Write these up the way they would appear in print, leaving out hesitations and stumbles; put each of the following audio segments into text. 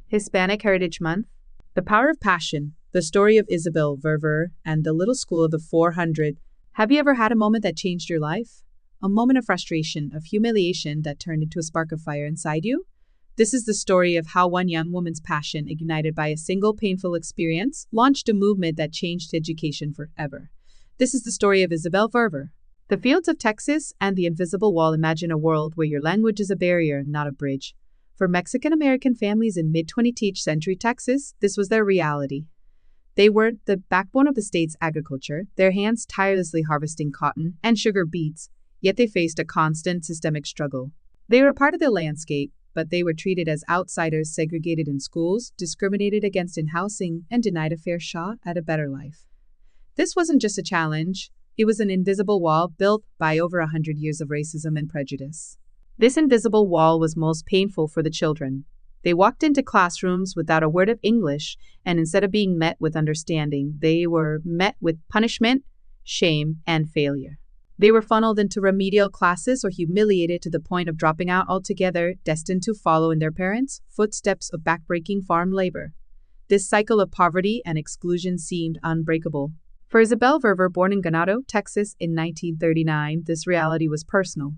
Hispanic Heritage Month, The Power of Passion, the story of Isabel Verver, and the Little School of the 400. Have you ever had a moment that changed your life? A moment of frustration, of humiliation that turned into a spark of fire inside you? This is the story of how one young woman's passion, ignited by a single painful experience, launched a movement that changed education forever. This is the story of Isabel Verver. The Fields of Texas and the Invisible Wall. Imagine a world where your language is a barrier, not a bridge. For Mexican-American families in mid-20th century Texas, this was their reality. They were the backbone of the state's agriculture, their hands tirelessly harvesting cotton and sugar beets, yet they faced a constant systemic struggle. They were part of the landscape, but they were treated as outsiders, segregated in schools, discriminated against in housing, and denied a fair shot at a better life. This wasn't just a challenge, it was an invisible wall built by over 100 years of racism and prejudice. This invisible wall was most painful for the children. They walked into classrooms without a word of English, and instead of being met with understanding, they were met with punishment, shame, and failure. They were funneled into remedial classes or humiliated to the point of dropping out altogether, destined to follow in their parents' footsteps of backbreaking farm labor. This cycle of poverty and exclusion seemed unbreakable. For Isabel Verver, born in Ganado, Texas in 1939, this reality was personal.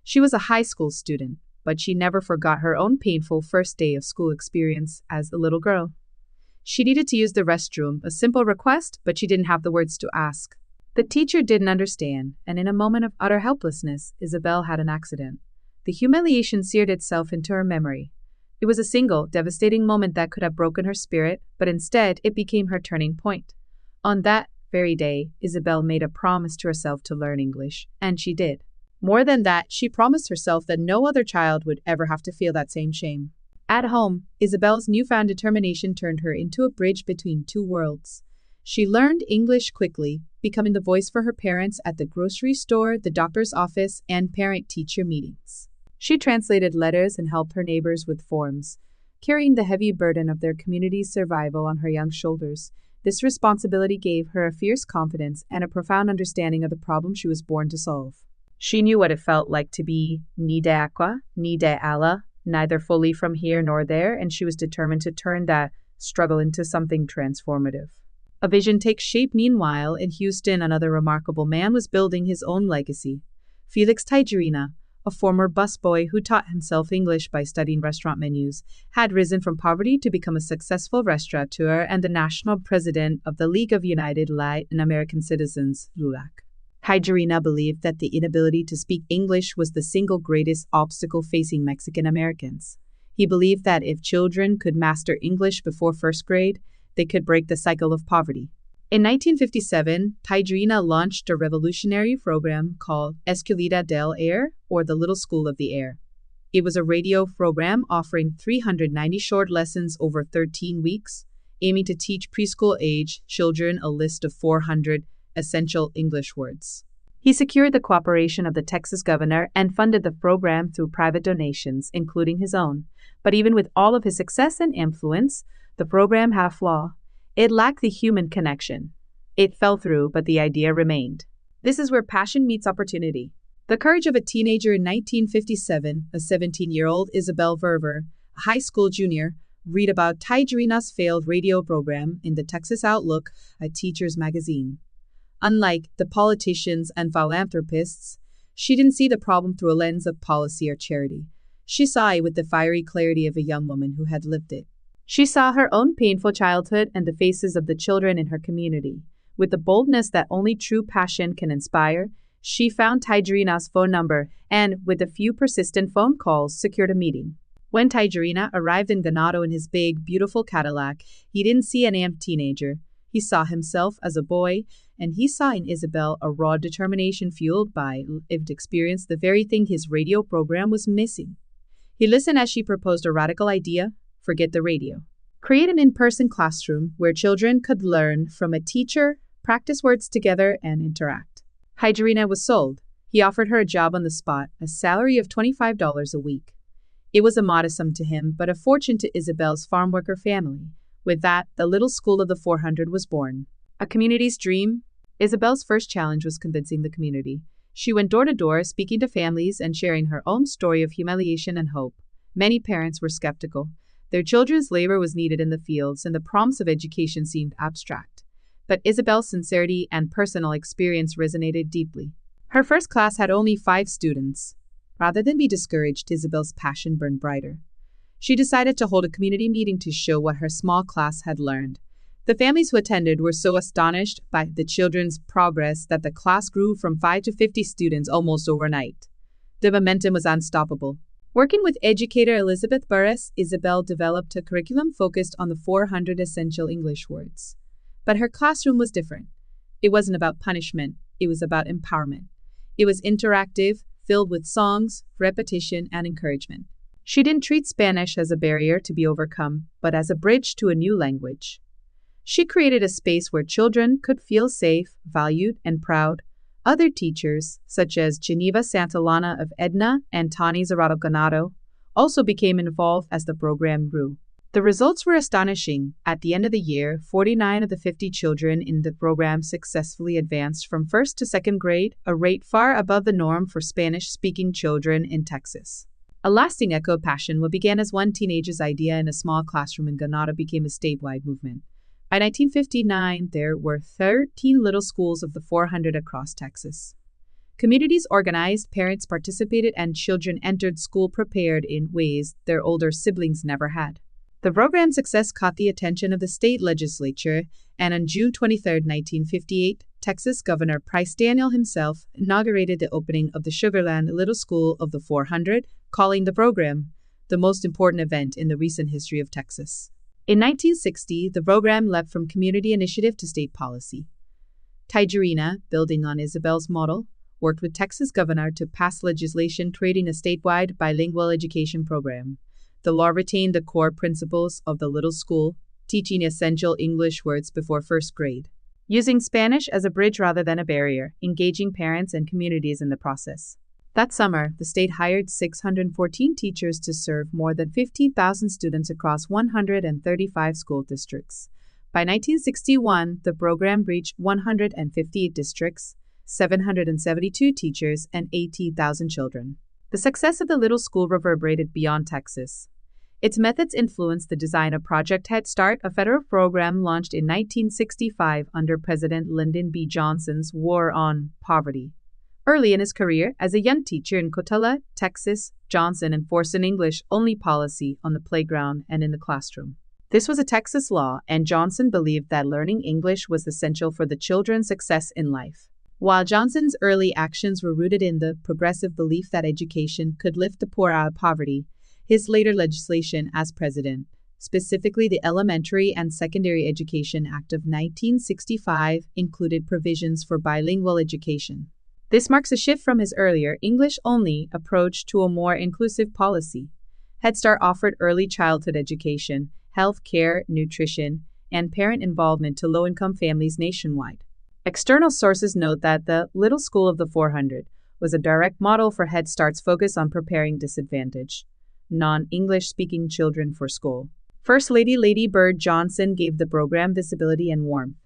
She was a high school student, but she never forgot her own painful first day of school experience as a little girl. She needed to use the restroom, a simple request, but she didn't have the words to ask. The teacher didn't understand, and in a moment of utter helplessness, Isabel had an accident. The humiliation seared itself into her memory. It was a single, devastating moment that could have broken her spirit, but instead it became her turning point. On that very day, Isabel made a promise to herself to learn English, and she did. More than that, she promised herself that no other child would ever have to feel that same shame. At home, Isabel's newfound determination turned her into a bridge between two worlds. She learned English quickly, becoming the voice for her parents at the grocery store, the doctor's office, and parent-teacher meetings. She translated letters and helped her neighbors with forms, carrying the heavy burden of their community's survival on her young shoulders. This responsibility gave her a fierce confidence and a profound understanding of the problem she was born to solve. She knew what it felt like to be ni de aqua, ni de ala, neither fully from here nor there, and she was determined to turn that struggle into something transformative. A vision takes shape meanwhile. In Houston, another remarkable man was building his own legacy. Felix Tijerina, a former busboy who taught himself English by studying restaurant menus, had risen from poverty to become a successful restaurateur and the national president of the League of United Latin American Citizens, LULAC. Tijerina believed that the inability to speak English was the single greatest obstacle facing Mexican Americans. He believed that if children could master English before first grade, they could break the cycle of poverty. In 1957, Tijerina launched a revolutionary program called Escuelita del Aire, or the Little School of the Air. It was a radio program offering 390 short lessons over 13 weeks, aiming to teach preschool-age children a list of 400 essential English words. He secured the cooperation of the Texas governor and funded the program through private donations, including his own. But even with all of his success and influence, the program had a flaw. It lacked the human connection. It fell through, but the idea remained. This is where passion meets opportunity. The courage of a teenager in 1957, a 17-year-old Isabel Verver, a high school junior, read about Tijerina's failed radio program in the Texas Outlook, a teacher's magazine. Unlike the politicians and philanthropists, she didn't see the problem through a lens of policy or charity. She saw it with the fiery clarity of a young woman who had lived it. She saw her own painful childhood and the faces of the children in her community. With the boldness that only true passion can inspire, she found Tijerina's phone number and, with a few persistent phone calls, secured a meeting. When Tijerina arrived in Ganado in his big, beautiful Cadillac, he didn't see an young teenager. He saw himself as a boy, and he saw in Isabel a raw determination fueled by lived experience, the very thing his radio program was missing. He listened as she proposed a radical idea: forget the radio. Create an in-person classroom where children could learn from a teacher, practice words together, and interact. Tijerina was sold. He offered her a job on the spot, a salary of $25 a week. It was a modest sum to him, but a fortune to Isabel's farm worker family. With that, the Little School of the 400 was born. A community's dream? Isabel's first challenge was convincing the community. She went door to door, speaking to families and sharing her own story of humiliation and hope. Many parents were skeptical. Their children's labor was needed in the fields, and the promise of education seemed abstract. But Isabel's sincerity and personal experience resonated deeply. Her first class had only 5 students. Rather than be discouraged, Isabel's passion burned brighter. She decided to hold a community meeting to show what her small class had learned. The families who attended were so astonished by the children's progress that the class grew from 5 to 50 students almost overnight. The momentum was unstoppable. Working with educator Elizabeth Burris, Isabel developed a curriculum focused on the 400 essential English words. But her classroom was different. It wasn't about punishment, it was about empowerment. It was interactive, filled with songs, repetition, and encouragement. She didn't treat Spanish as a barrier to be overcome, but as a bridge to a new language. She created a space where children could feel safe, valued, and proud. Other teachers, such as Geneva Santillana of Edna and Tani Zarado Ganado, also became involved as the program grew. The results were astonishing. At the end of the year, 49 of the 50 children in the program successfully advanced from first to second grade, a rate far above the norm for Spanish-speaking children in Texas. A lasting echo of passion, what began as one teenager's idea in a small classroom in Ganado became a statewide movement. By 1959, there were 13 little schools of the 400 across Texas. Communities organized, parents participated, and children entered school prepared in ways their older siblings never had. The program's success caught the attention of the state legislature, and on June 23, 1958, Texas Governor Price Daniel himself inaugurated the opening of the Sugarland Little School of the 400, calling the program the most important event in the recent history of Texas. In 1960, the program leapt from community initiative to state policy. Tijerina, building on Isabel's model, worked with Texas governor to pass legislation creating a statewide bilingual education program. The law retained the core principles of the little school, teaching essential English words before first grade, using Spanish as a bridge rather than a barrier, engaging parents and communities in the process. That summer, the state hired 614 teachers to serve more than 15,000 students across 135 school districts. By 1961, the program reached 158 districts, 772 teachers, and 80,000 children. The success of the little school reverberated beyond Texas. Its methods influenced the design of Project Head Start, a federal program launched in 1965 under President Lyndon B. Johnson's War on Poverty. Early in his career as a young teacher in Cotella, Texas, Johnson enforced an English-only policy on the playground and in the classroom. This was a Texas law, and Johnson believed that learning English was essential for the children's success in life. While Johnson's early actions were rooted in the progressive belief that education could lift the poor out of poverty, his later legislation as president, specifically the Elementary and Secondary Education Act of 1965, included provisions for bilingual education. This marks a shift from his earlier English-only approach to a more inclusive policy. Head Start offered early childhood education, health care, nutrition, and parent involvement to low-income families nationwide. External sources note that the Little School of the 400 was a direct model for Head Start's focus on preparing disadvantaged, non-English-speaking children for school. First Lady Lady Bird Johnson gave the program visibility and warmth.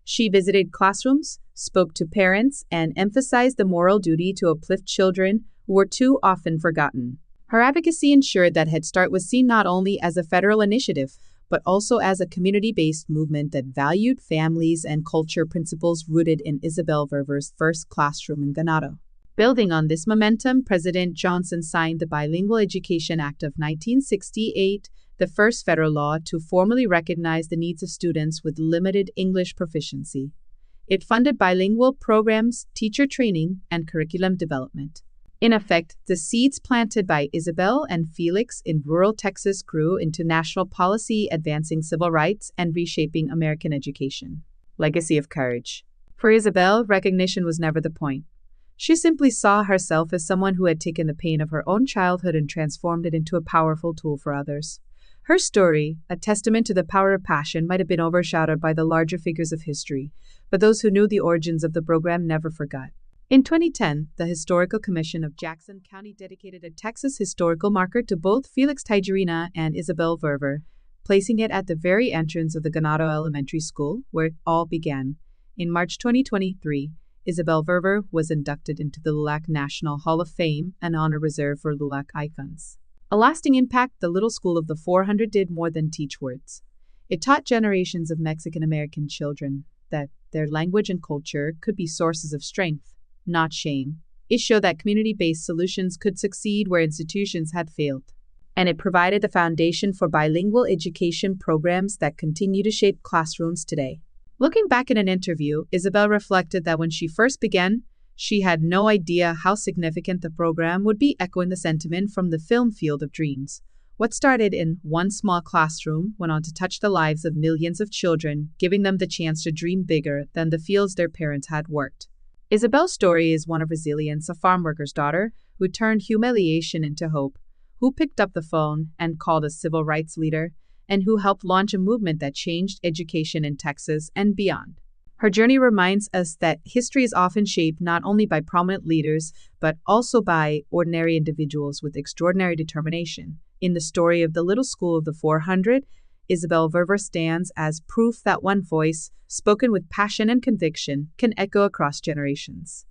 She visited classrooms, spoke to parents, and emphasized the moral duty to uplift children who were too often forgotten. Her advocacy ensured that Head Start was seen not only as a federal initiative, but also as a community-based movement that valued families and culture principles rooted in Isabel Verver's first classroom in Ganado. Building on this momentum, President Johnson signed the Bilingual Education Act of 1968, the first federal law to formally recognize the needs of students with limited English proficiency. It funded bilingual programs, teacher training, and curriculum development. In effect, the seeds planted by Isabel and Felix in rural Texas grew into national policy, advancing civil rights and reshaping American education. Legacy of courage. For Isabel, recognition was never the point. She simply saw herself as someone who had taken the pain of her own childhood and transformed it into a powerful tool for others. Her story, a testament to the power of passion, might have been overshadowed by the larger figures of history, but those who knew the origins of the program never forgot. In 2010, the Historical Commission of Jackson County dedicated a Texas historical marker to both Felix Tijerina and Isabel Verver, placing it at the very entrance of the Ganado Elementary School, where it all began. In March 2023, Isabel Verver was inducted into the LULAC National Hall of Fame, an honor reserved for LULAC icons. A lasting impact, the Little School of the 400 did more than teach words. It taught generations of Mexican American children that their language and culture could be sources of strength, not shame. It showed that community-based solutions could succeed where institutions had failed. And it provided the foundation for bilingual education programs that continue to shape classrooms today. Looking back in an interview, Isabel reflected that when she first began, she had no idea how significant the program would be, echoing the sentiment from the film Field of Dreams. What started in one small classroom went on to touch the lives of millions of children, giving them the chance to dream bigger than the fields their parents had worked. Isabel's story is one of resilience, a farm worker's daughter who turned humiliation into hope, who picked up the phone and called a civil rights leader, and who helped launch a movement that changed education in Texas and beyond. Her journey reminds us that history is often shaped not only by prominent leaders, but also by ordinary individuals with extraordinary determination. In the story of the Little School of the 400, Isabel Verver stands as proof that one voice, spoken with passion and conviction, can echo across generations.